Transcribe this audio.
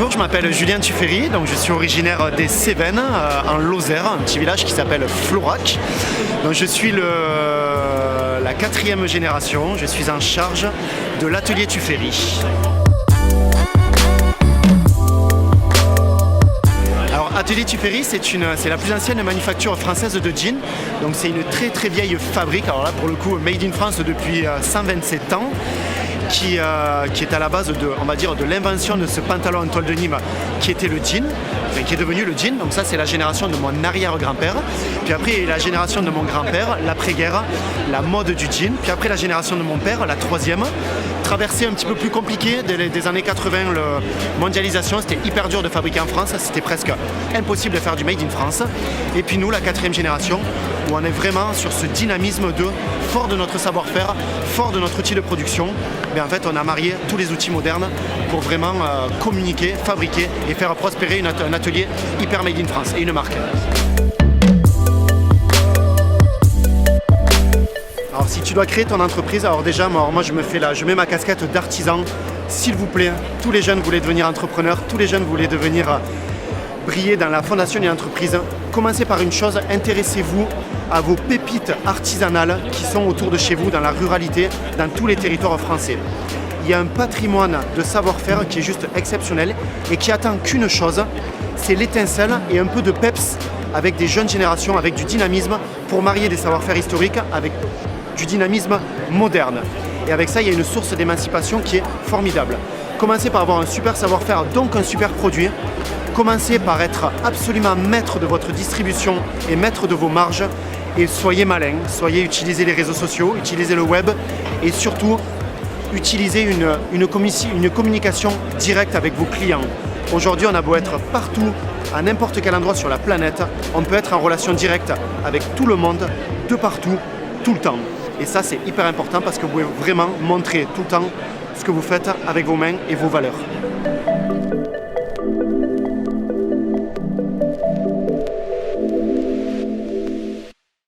Bonjour, je m'appelle Julien Tuffery, donc je suis originaire des Cévennes, en Lozère, un petit village qui s'appelle Florac. Donc je suis la 4e génération, je suis en charge de l'atelier Tuffery. Alors Atelier Tuffery, c'est la plus ancienne manufacture française de jeans, donc c'est une très vieille fabrique, alors là pour le coup made in France depuis 127 ans. Qui est à la base de l'invention de ce pantalon en toile de Nîmes qui était le jean, qui est devenu le jean. Donc ça c'est la génération de mon arrière-grand-père. Puis après il y a la génération de mon grand-père, l'après-guerre, la mode du jean. Puis après la génération de mon père, la 3e. Traversée un petit peu plus compliquée des années 80, la mondialisation, c'était hyper dur de fabriquer en France, c'était presque impossible de faire du made in France. Et puis nous, la 4e génération, où on est vraiment sur ce dynamisme fort de notre savoir-faire, fort de notre outil de production. En fait, on a marié tous les outils modernes pour vraiment communiquer, fabriquer et faire prospérer un atelier hyper made in France et une marque. Alors si tu dois créer ton entreprise, alors déjà moi je mets ma casquette d'artisan. S'il vous plaît, tous les jeunes voulaient devenir entrepreneurs, tous les jeunes voulaient devenir briller dans la fondation d'une entreprise. Commencez par une chose, intéressez-vous à vos pépites artisanales qui sont autour de chez vous, dans la ruralité, dans tous les territoires français. Il y a un patrimoine de savoir-faire qui est juste exceptionnel et qui attend qu'une chose, c'est l'étincelle et un peu de peps avec des jeunes générations, avec du dynamisme pour marier des savoir-faire historiques avec du dynamisme moderne. Et avec ça, il y a une source d'émancipation qui est formidable. Commencez par avoir un super savoir-faire, donc un super produit. Commencez par être absolument maître de votre distribution et maître de vos marges. Et soyez malin, utilisez les réseaux sociaux, utilisez le web et surtout utilisez une communication directe avec vos clients. Aujourd'hui, on a beau être partout, à n'importe quel endroit sur la planète, on peut être en relation directe avec tout le monde, de partout, tout le temps. Et ça, c'est hyper important parce que vous pouvez vraiment montrer tout le temps ce que vous faites avec vos mains et vos valeurs.